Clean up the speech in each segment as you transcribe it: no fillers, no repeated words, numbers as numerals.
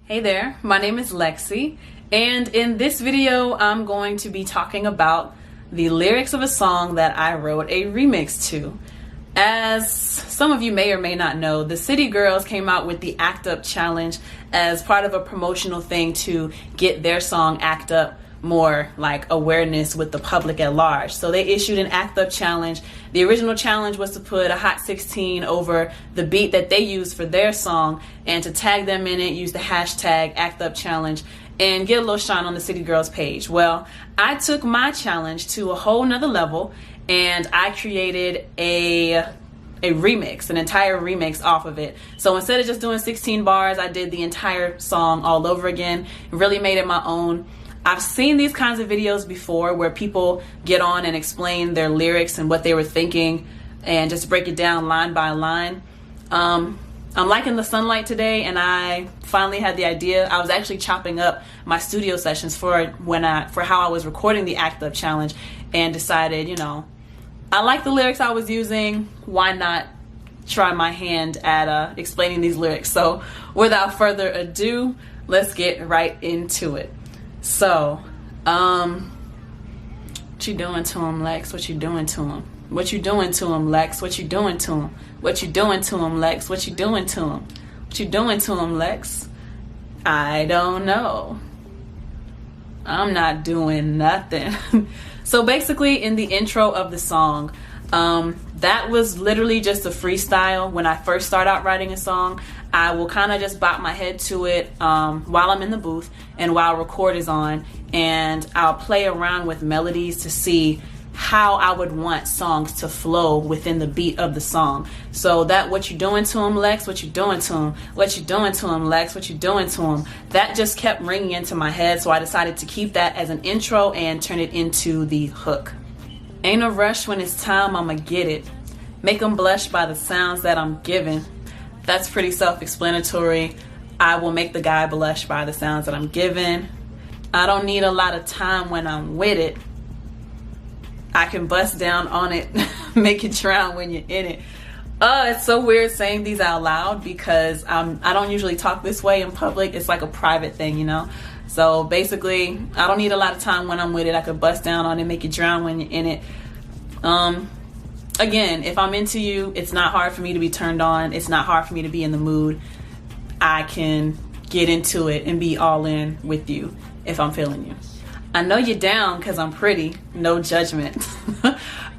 Hey there, my name is LexC, and in this video I'm going to be talking about the lyrics of a song that I wrote a remix to. As some of you may or may not know, the City Girls came out with the Act Up Challenge as part of a promotional thing to get their song Act Up more like awareness with the public at large. So they issued an Act Up challenge. The original challenge was to put a Hot 16 over the beat that they used for their song and to tag them in it, use the hashtag Act Up Challenge and get a little shine on the City Girls page. Well, I took my challenge to a whole nother level and I created a remix, an entire remix off of it. So instead of just doing 16 bars, I did the entire song all over again and really made it my own. I've seen these kinds of videos before where people get on and explain their lyrics and what they were thinking and just break it down line by line. I'm liking the sunlight today, and I finally had the idea. I was actually chopping up my studio sessions for how I was recording the Act Up Challenge and decided, I like the lyrics I was using. Why not try my hand at explaining these lyrics? So without further ado, let's get right into it. So, what you doing to him, Lex? What you doing to him? What you doing to him, Lex? What you doing to him? What you doing to him, Lex? What you doing to him? What you doing to him, Lex? I don't know. I'm not doing nothing. So basically, in the intro of the song, that was literally just a freestyle. When I first start out writing a song, I will kind of just bop my head to it while I'm in the booth and while record is on, and I'll play around with melodies to see how I would want songs to flow within the beat of the song. So that what you doing to him, Lex? What you doing to him? What you doing to him, Lex? What you doing to him? That just kept ringing into my head, so I decided to keep that as an intro and turn it into the hook. Ain't a rush when it's time, I'ma get it. Make them blush by the sounds that I'm giving. That's pretty self-explanatory. I will make the guy blush by the sounds that I'm giving. I don't need a lot of time when I'm with it. I can bust down on it, make it drown when you're in it. It's so weird saying these out loud because I don't usually talk this way in public. It's like a private thing, So basically, I don't need a lot of time when I'm with it. I could bust down on it, make it drown when you're in it. Again, if I'm into you, it's not hard for me to be turned on. It's not hard for me to be in the mood. I can get into it and be all in with you if I'm feeling you. I know you're down because I'm pretty, no judgment.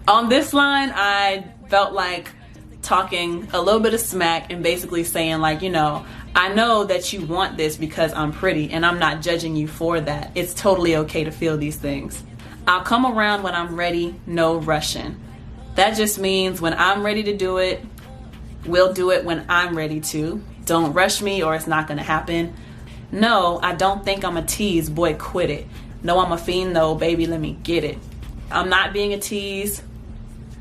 On this line, I felt like talking a little bit of smack and basically saying like, I know that you want this because I'm pretty and I'm not judging you for that. It's totally okay to feel these things. I'll come around when I'm ready, no rushing. That just means when I'm ready to do it, we'll do it when I'm ready to. Don't rush me or it's not gonna happen. No, I don't think I'm a tease, boy, quit it. No, I'm a fiend though, baby, let me get it. I'm not being a tease,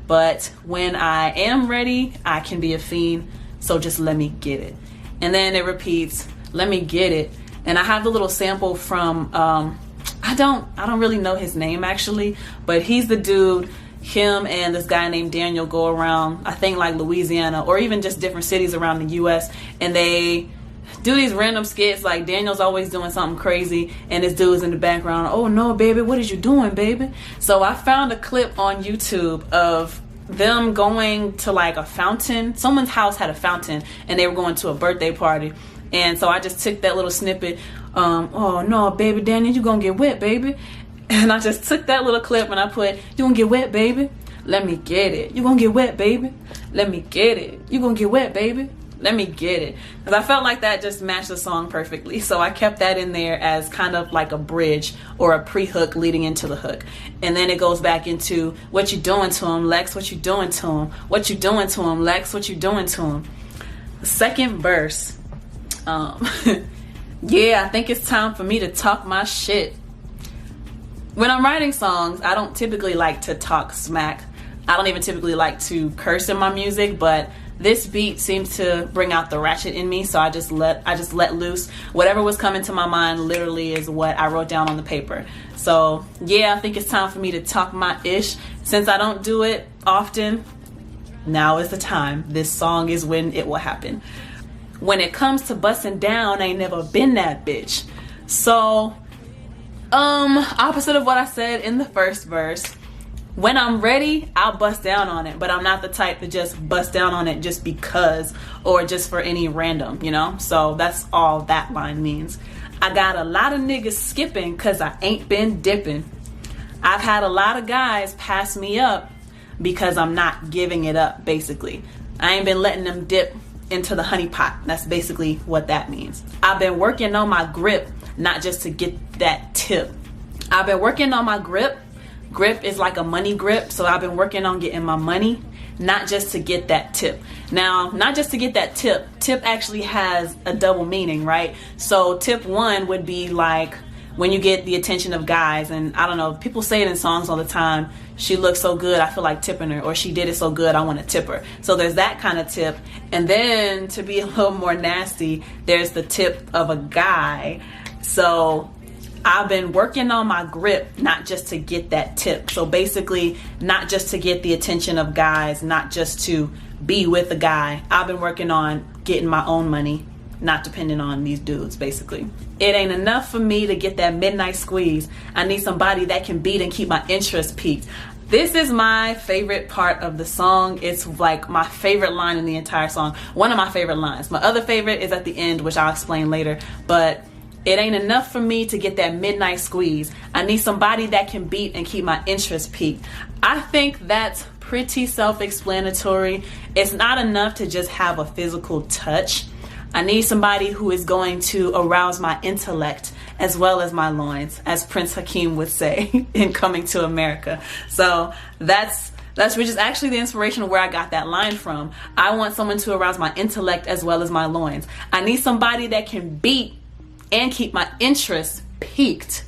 but when I am ready, I can be a fiend, so just let me get it. And then it repeats, let me get it. And I have the little sample from, I don't really know his name actually, but he's the dude. Him and this guy named Daniel go around, I think like Louisiana or even just different cities around the US, and they do these random skits. Like Daniel's always doing something crazy and this dude's in the background, oh no baby, what is you doing baby? So I found a clip on YouTube of them going to like a fountain. Someone's house had a fountain and they were going to a birthday party, and so I just took that little snippet, oh no baby Daniel, you gonna get wet baby. And I just took that little clip and I put, you gonna get wet, baby? Let me get it. You gonna get wet, baby? Let me get it. You gonna get wet, baby? Let me get it. Because I felt like that just matched the song perfectly. So I kept that in there as kind of like a bridge or a pre-hook leading into the hook. And then it goes back into, what you doing to him, Lex? What you doing to him? What you doing to him, Lex? What you doing to him? The second verse. Yeah, I think it's time for me to talk my shit. When I'm writing songs, I don't typically like to talk smack. I don't even typically like to curse in my music, but this beat seems to bring out the ratchet in me, so I just let loose. Whatever was coming to my mind literally is what I wrote down on the paper. So yeah, I think it's time for me to talk my ish. Since I don't do it often, now is the time. This song is when it will happen. When it comes to busting down, I ain't never been that bitch. So, opposite of what I said in the first verse. When I'm ready, I'll bust down on it, but I'm not the type to just bust down on it just because or just for any random, you know? So that's all that line means. I got a lot of niggas skipping cause I ain't been dipping. I've had a lot of guys pass me up because I'm not giving it up, basically. I ain't been letting them dip into the honey pot. That's basically what that means. I've been working on my grip, not just to get that tip. I've been working on my grip. Grip is like a money grip, so I've been working on getting my money, not just to get that tip. Now, not just to get that tip. Tip actually has a double meaning, right? So tip one would be like when you get the attention of guys, and I don't know, people say it in songs all the time. She looks so good, I feel like tipping her, or she did it so good, I want to tip her. So there's that kind of tip. And then to be a little more nasty, there's the tip of a guy. So I've been working on my grip, not just to get that tip. So basically, not just to get the attention of guys, not just to be with a guy. I've been working on getting my own money, not depending on these dudes, basically. It ain't enough for me to get that midnight squeeze. I need somebody that can beat and keep my interest peaked. This is my favorite part of the song. It's like my favorite line in the entire song. One of my favorite lines. My other favorite is at the end, which I'll explain later. But it ain't enough for me to get that midnight squeeze. I need somebody that can beat and keep my interest peaked. I think that's pretty self-explanatory. It's not enough to just have a physical touch. I need somebody who is going to arouse my intellect as well as my loins, as Prince Hakeem would say in Coming to America. So that's which is actually the inspiration of where I got that line from. I want someone to arouse my intellect as well as my loins. I need somebody that can beat and keep my interest peaked.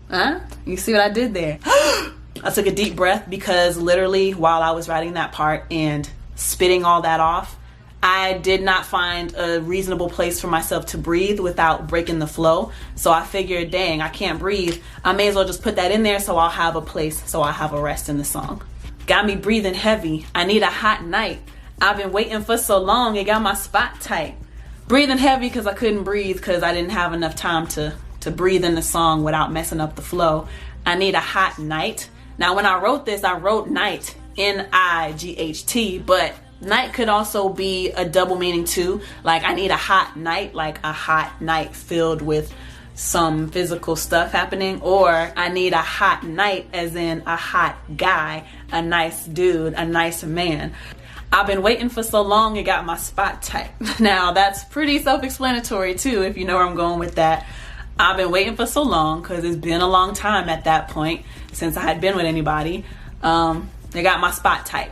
Huh? You see what I did there? I took a deep breath because literally while I was writing that part and spitting all that off, I did not find a reasonable place for myself to breathe without breaking the flow. So I figured, dang, I can't breathe. I may as well just put that in there so I'll have a place, so I'll have a rest in the song. Got me breathing heavy. I need a hot night. I've been waiting for so long, it got my spot tight. Breathing heavy because I couldn't breathe because I didn't have enough time to breathe in the song without messing up the flow. I need a hot night. Now when I wrote this, I wrote night, N-I-G-H-T, but night could also be a double meaning too. Like I need a hot night, like a hot night filled with some physical stuff happening, or I need a hot night as in a hot guy, a nice dude, a nice man. I've been waiting for so long, it got my spot tight. Now that's pretty self-explanatory too, if you know where I'm going with that. I've been waiting for so long because it's been a long time at that point since I had been with anybody. They got my spot tight.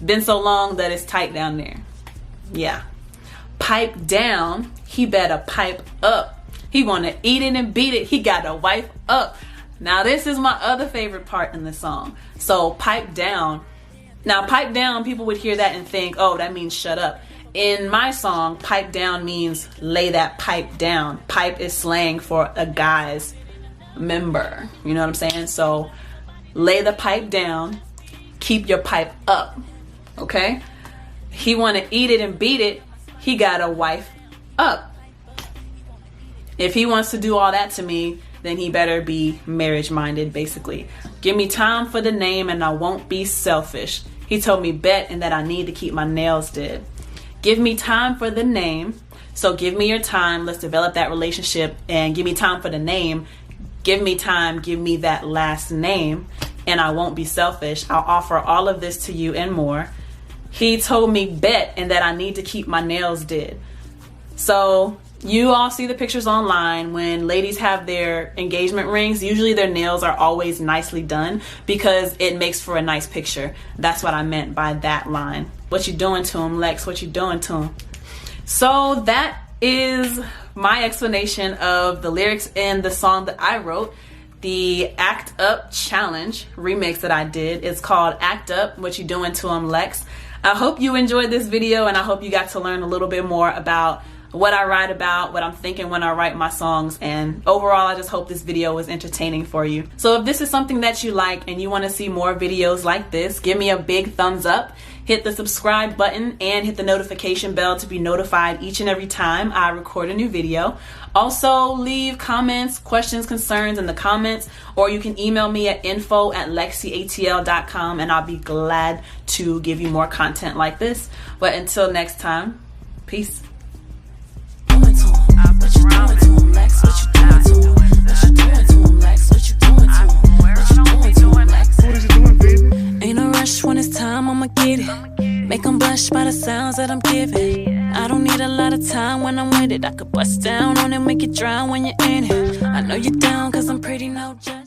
Been so long that it's tight down there. Yeah. Pipe down, he better pipe up. He wanna eat it and beat it, he got a wife up. Now this is my other favorite part in the song. So pipe down. Now pipe down, people would hear that and think, oh, that means shut up. In my song, pipe down means lay that pipe down. Pipe is slang for a guy's member. You know what I'm saying? So lay the pipe down, keep your pipe up. Okay? He wanna eat it and beat it, he got a wife up. If he wants to do all that to me, then he better be marriage minded, basically. Give me time for the name and I won't be selfish. He told me bet and that I need to keep my nails did. Give me time for the name. So give me your time. Let's develop that relationship and give me time for the name. Give me time. Give me that last name and I won't be selfish. I'll offer all of this to you and more. He told me bet and that I need to keep my nails did. So you all see the pictures online when ladies have their engagement rings. Usually their nails are always nicely done because it makes for a nice picture. That's what I meant by that line. What you doing to him, Lex? What you doing to him? So that is my explanation of the lyrics in the song that I wrote, the Act Up Challenge remix that I did. It's called Act Up, What You Doing to Him, Lex. I hope you enjoyed this video and I hope you got to learn a little bit more about what I write about, what I'm thinking when I write my songs, and overall I just hope this video was entertaining for you. So if this is something that you like and you want to see more videos like this, give me a big thumbs up, hit the subscribe button and hit the notification bell to be notified each and every time I record a new video. Also, leave comments, questions, concerns in the comments, or you can email me at info@LexCATL.com and I'll be glad to give you more content like this. But until next time, peace. When it's time, I'ma get it. Make them blush by the sounds that I'm giving. I don't need a lot of time when I'm with it. I could bust down on it, make it drown when you're in it. I know you're down cause I'm pretty, no judge.